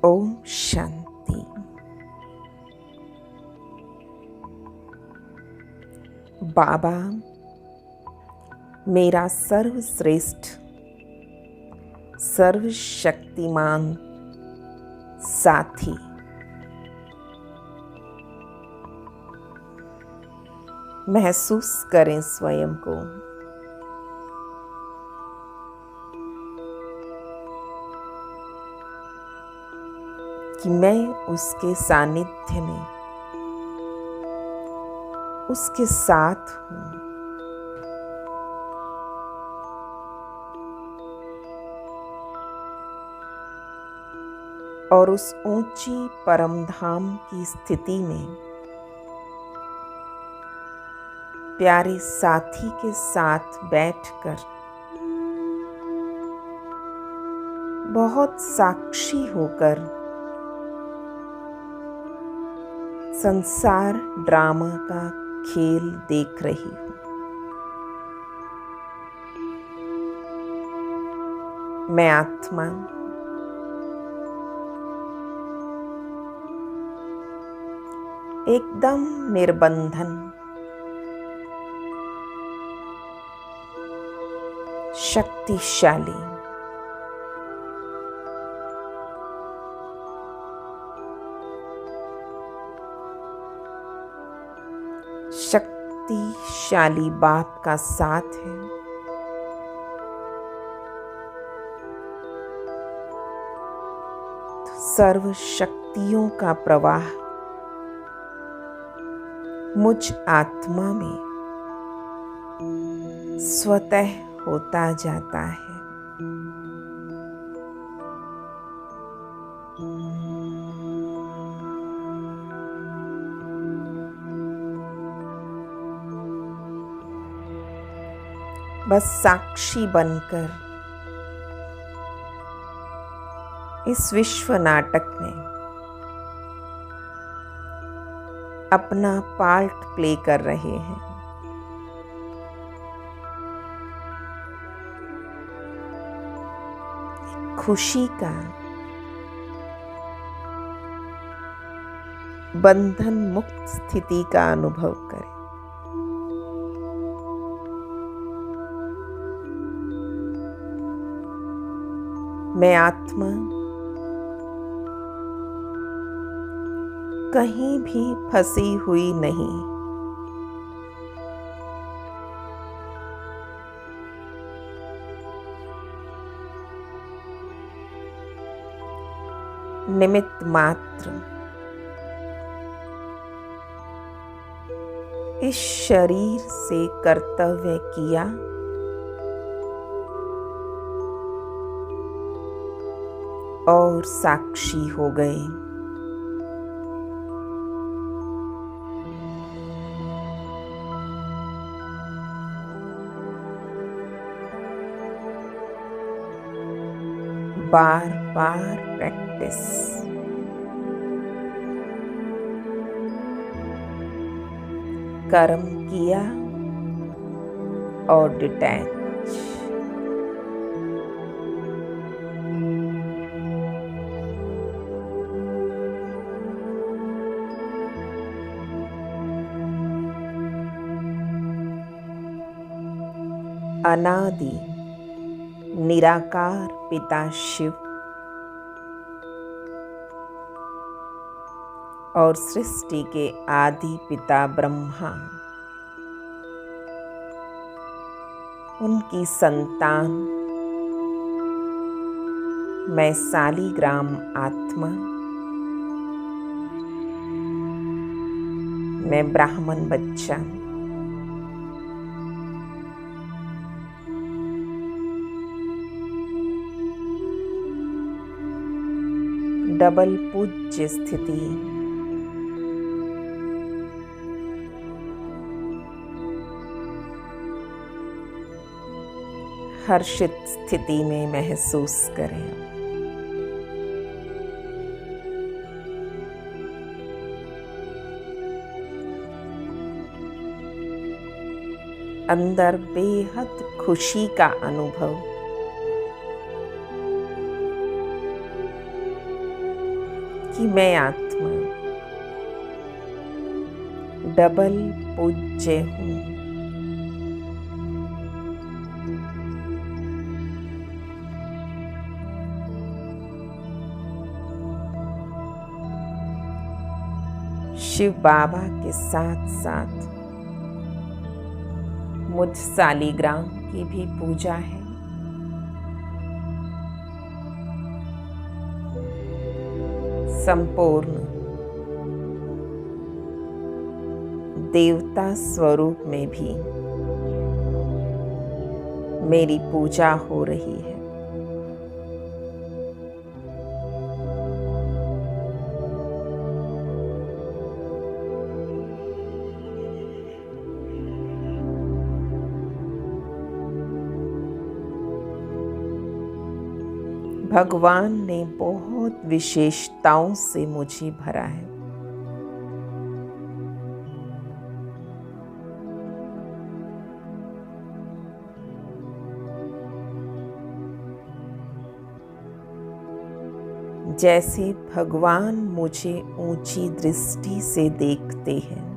ओम शांति। बाबा, मेरा सर्वश्रेष्ठ सर्वशक्तिमान साथी महसूस करें स्वयं को कि मैं उसके सानिध्य में उसके साथ हूँ। और उस ऊंची परम धाम की स्थिति में प्यारे साथी के साथ बैठकर बहुत साक्षी होकर संसार ड्रामा का खेल देख रही हूँ। मैं आत्मा एकदम निर्बंधन शक्तिशाली शक्तिशाली बाप का साथ है। तो सर्व शक्तियों का प्रवाह मुझ आत्मा में स्वतः होता जाता है। बस साक्षी बनकर इस विश्व नाटक में अपना पार्ट प्ले कर रहे हैं। खुशी का बंधन मुक्त स्थिति का अनुभव करें। मैं आत्मा कहीं भी फंसी हुई नहीं। निमित्त मात्र इस शरीर से कर्तव्य किया और साक्षी हो गए। बार बार प्रैक्टिस, कर्म किया और डिटैच। अनादि निराकार पिता शिव और सृष्टि के आदि पिता ब्रह्मा उनकी संतान मैं शालिग्राम आत्मा, मैं ब्राह्मण बच्चा डबल पूज्य स्थिति हर्षित स्थिति में महसूस करें। अंदर बेहद खुशी का अनुभव कि मैं आत्मा डबल पूज्य हूँ। शिव बाबा के साथ साथ मुझ सालीग्राम की भी पूजा है। संपूर्ण देवता स्वरूप में भी मेरी पूजा हो रही है। भगवान ने बहुत विशेषताओं से मुझे भरा है। जैसे भगवान मुझे ऊंची दृष्टि से देखते हैं,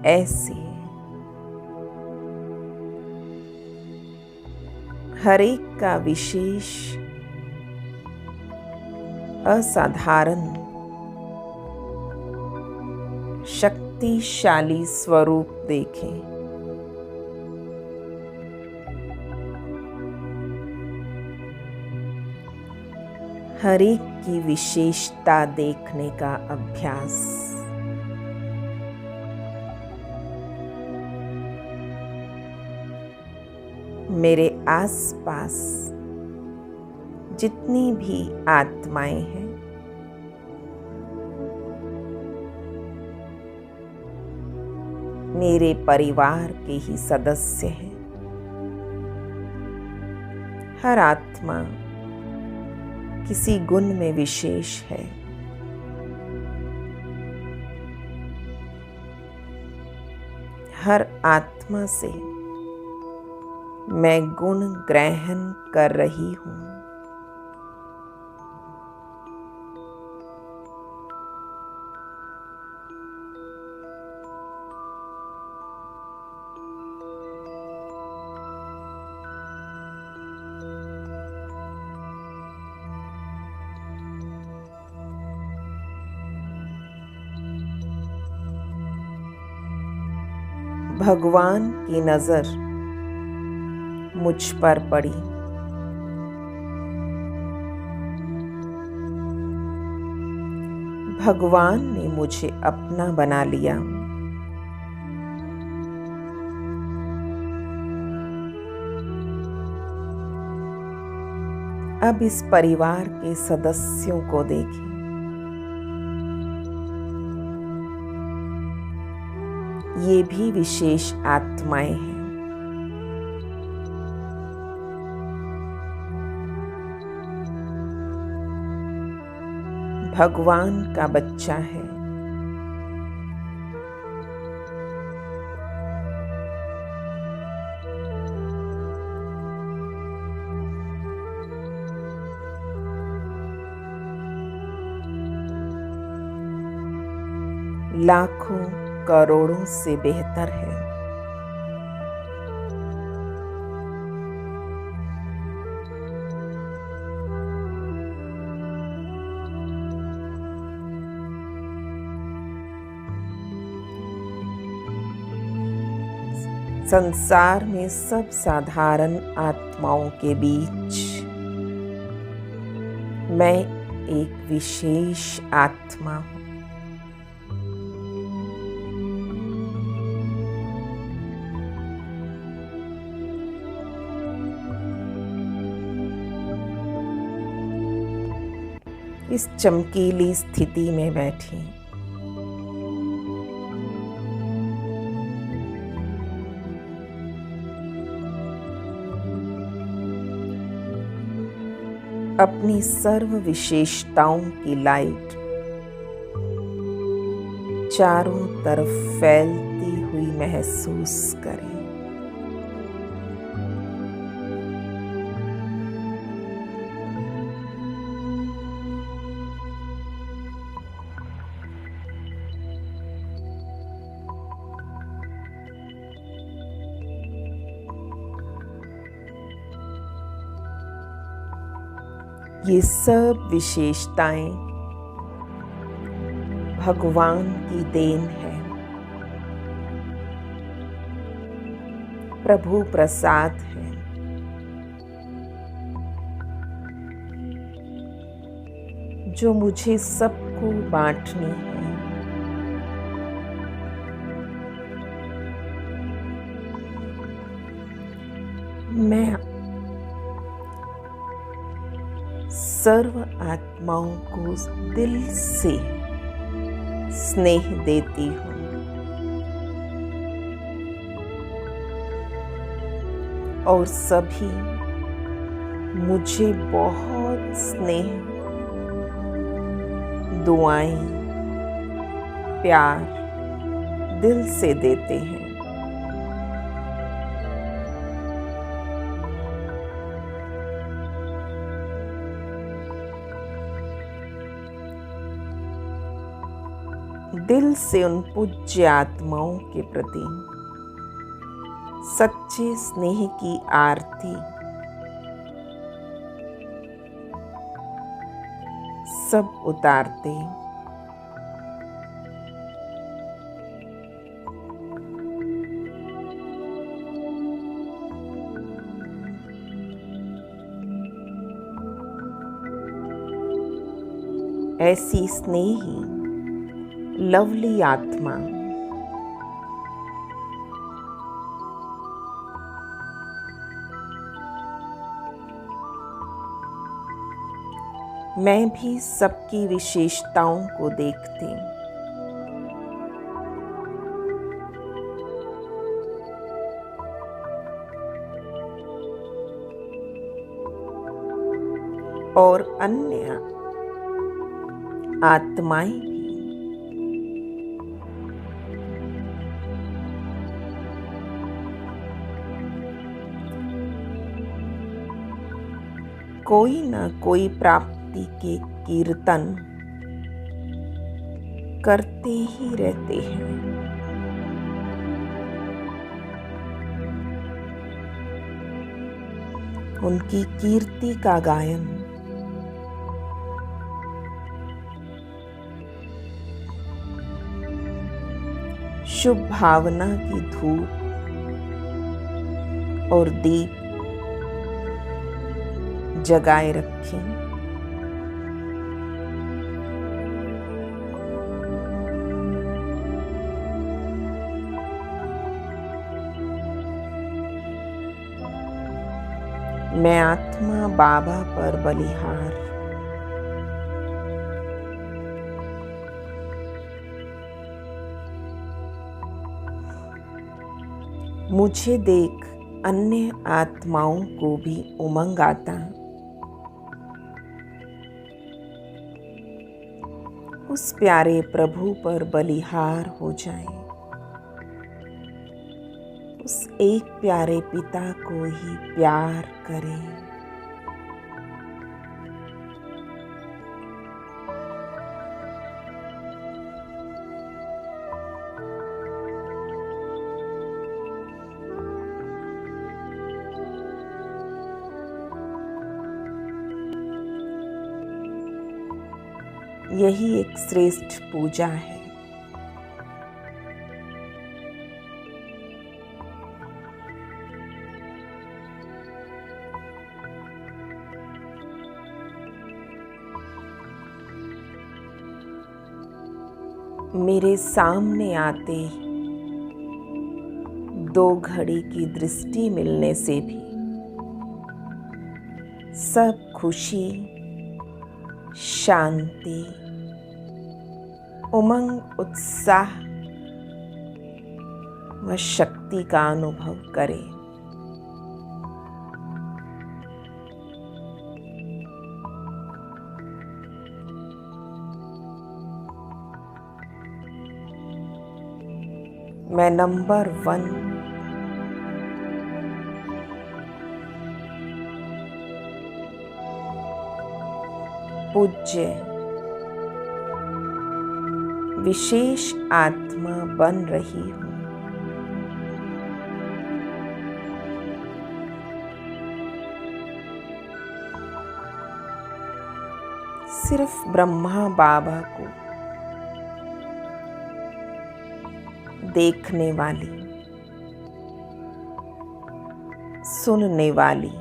ऐसे हर एक का विशेष असाधारण शक्तिशाली स्वरूप देखें। हर एक की विशेषता देखने का अभ्यास मेरे आसपास जितनी भी आत्माएं हैं, मेरे परिवार के ही सदस्य हैं। हर आत्मा किसी गुण में विशेष है। हर आत्मा से मैं गुण ग्रहण कर रही हूँ। भगवान की नजर मुझ पर पड़ी। भगवान ने मुझे अपना बना लिया। अब इस परिवार के सदस्यों को देखें। ये भी विशेष आत्माएं हैं। भगवान का बच्चा है। लाखों करोड़ों से बेहतर है। संसार में सब साधारण आत्माओं के बीच मैं एक विशेष आत्मा हूँ। इस चमकीली स्थिति में बैठी अपनी सर्व विशेषताओं की लाइट चारों तरफ फैलती हुई महसूस करें। ये सब विशेषताएं भगवान की देन है, प्रभु प्रसाद है। जो मुझे सबको बांटनी है। मैं सर्व आत्माओं को दिल से स्नेह देती हूँ और सभी मुझे बहुत स्नेह, दुआएं, प्यार दिल से देते हैं। दिल से उन पूज्य आत्माओं के प्रति सच्चे स्नेह की आरती सब उतारते। ऐसी स्नेही लवली आत्मा मैं भी सबकी विशेषताओं को देखती और अन्य आत्माएं भी कोई न कोई प्राप्ति के कीर्तन करते ही रहते हैं। उनकी कीर्ति का गायन शुभ भावना की धूप और दीप जगाए रखें। मैं आत्मा बाबा पर बलिहार मुझे देख अन्य आत्माओं को भी उमंग आता। उस प्यारे प्रभु पर बलिहार हो जाएं। उस एक प्यारे पिता को ही प्यार करें। यही एक श्रेष्ठ पूजा है। मेरे सामने आते दो घड़ी की दृष्टि मिलने से भी सब खुशी, शांति, उमंग, उत्साह व शक्ति का अनुभव करें। मैं नंबर 1 पूज्य विशेष आत्मा बन रही हूँ। सिर्फ ब्रह्मा बाबा को देखने वाली, सुनने वाली,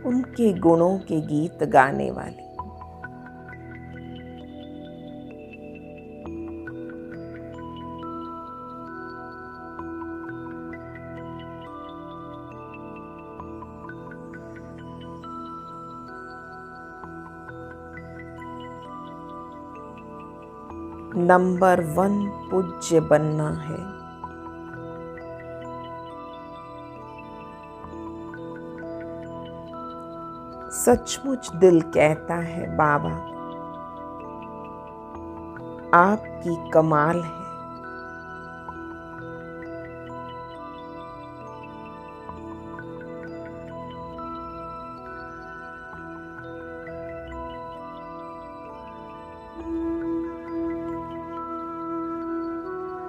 उनके गुणों के गीत गाने वाली। नंबर 1 पूज्य बनना है। सचमुच दिल कहता है बाबा, आपकी कमाल है।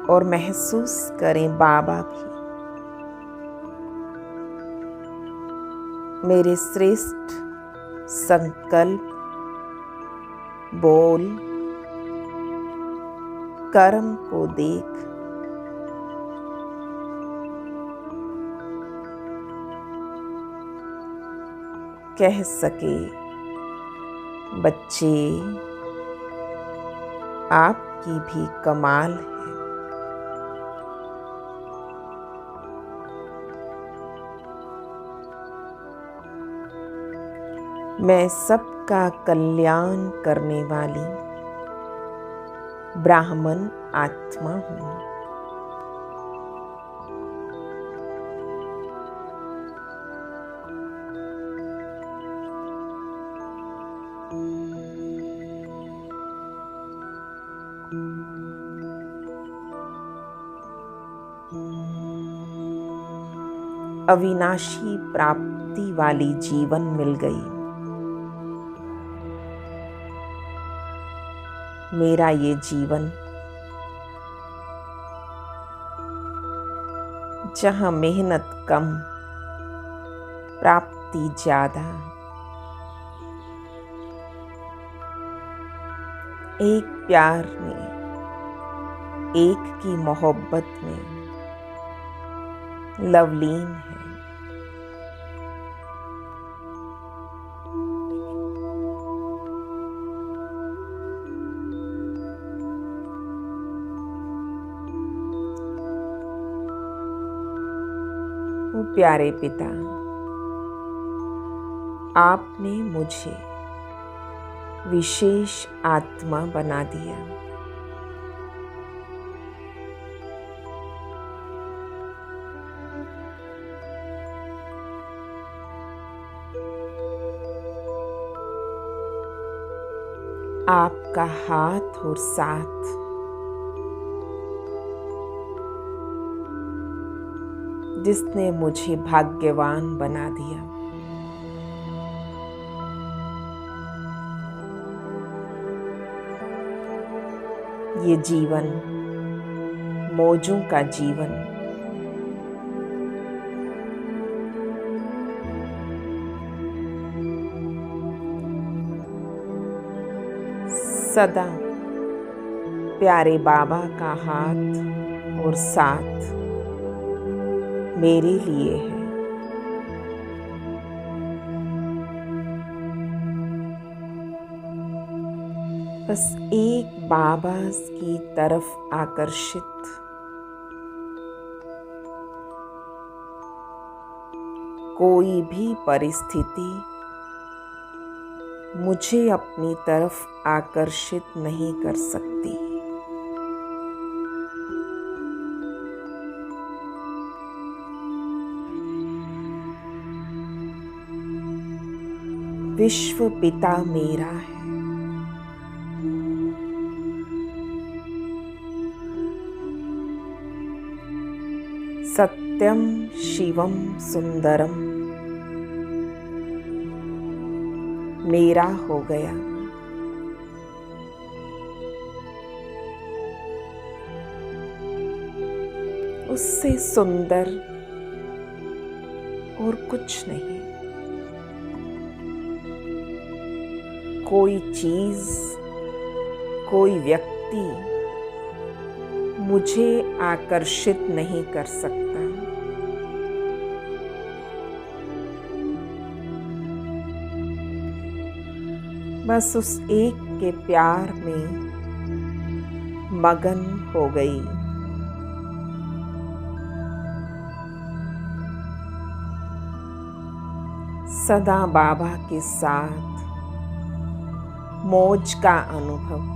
और महसूस करें बाबा भी मेरे श्रेष्ठ संकल्प, बोल, कर्म को देख कह सके, बच्चे आपकी भी कमाल है। मैं सबका कल्याण करने वाली ब्राह्मण आत्मा हूँ। अविनाशी प्राप्ति वाली जीवन मिल गई। मेरा ये जीवन जहाँ मेहनत कम, प्राप्ति ज्यादा, एक प्यार में, एक की मोहब्बत में लवलीन है। प्यारे पिता, आपने मुझे विशेष आत्मा बना दिया। आपका हाथ और साथ जिसने मुझे भाग्यवान बना दिया। ये जीवन मौजों का जीवन, सदा प्यारे बाबा का हाथ और साथ मेरे लिए है। बस एक बाबा की तरफ आकर्षित कोई भी परिस्थिति मुझे अपनी तरफ आकर्षित नहीं कर सकती। विश्व पिता मेरा है। सत्यम शिवम सुंदरम मेरा हो गया। उससे सुंदर और कुछ नहीं। कोई चीज, कोई व्यक्ति मुझे आकर्षित नहीं कर सकता। बस उस एक के प्यार में मगन हो गई। सदा बाबा के साथ मौज का अनुभव।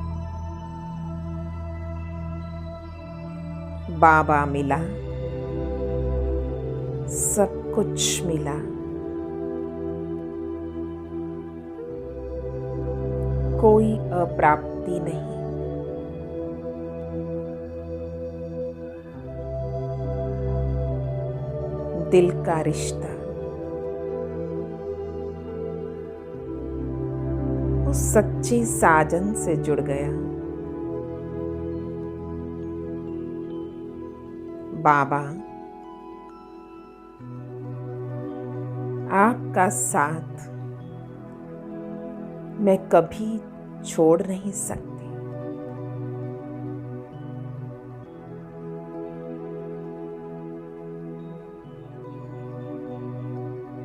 बाबा मिला, सब कुछ मिला। कोई अप्राप्ति नहीं। दिल का रिश्ता उस सच्चे साजन से जुड़ गया। बाबा, आपका साथ मैं कभी छोड़ नहीं सकती।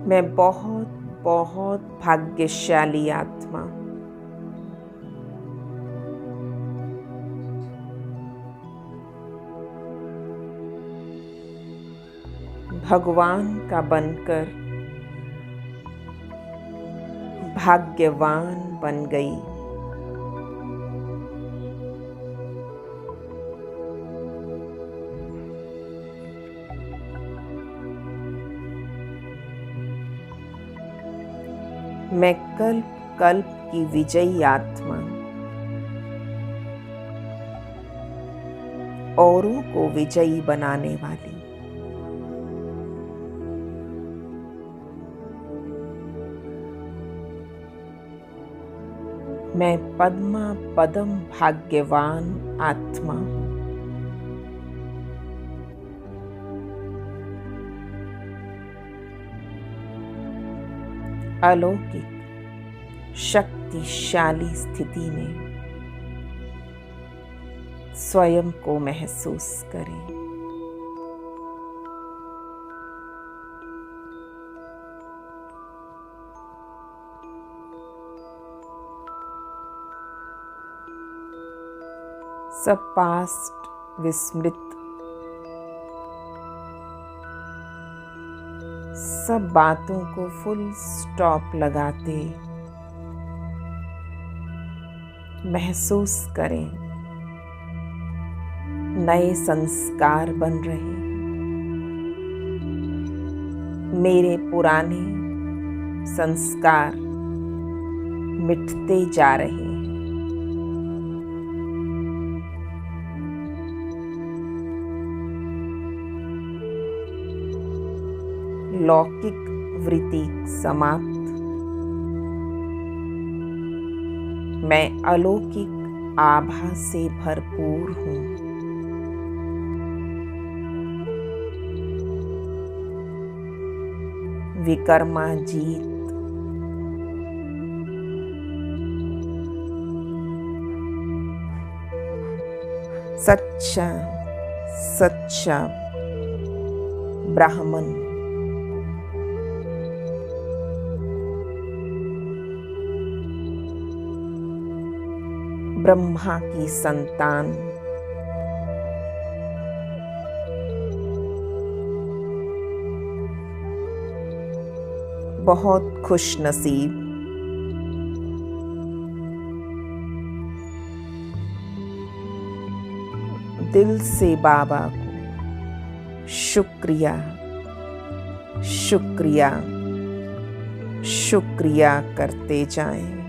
मैं बहुत बहुत भाग्यशाली आत्मा हूं। भगवान का बनकर भाग्यवान बन गई। मैं कल्प कल्प की विजयी आत्मा, औरों को विजयी बनाने वाली। मैं पद्मा पदम भाग्यवान आत्मा हूं। अलौकिक शक्तिशाली स्थिति में स्वयं को महसूस करें। सब पास्ट विस्मृत, सब बातों को फुल स्टॉप लगाते महसूस करें नए संस्कार बन रहे। मेरे पुराने संस्कार मिटते जा रहे हैं। लौकिक वृत्ति समाप्त। मैं अलौकिक आभा से भरपूर हूं। विकर्मा जीत। सच्चा सच्चा ब्राह्मण। ब्रह्मा की संतान। बहुत खुश नसीब। दिल से बाबा को शुक्रिया शुक्रिया शुक्रिया करते जाएं।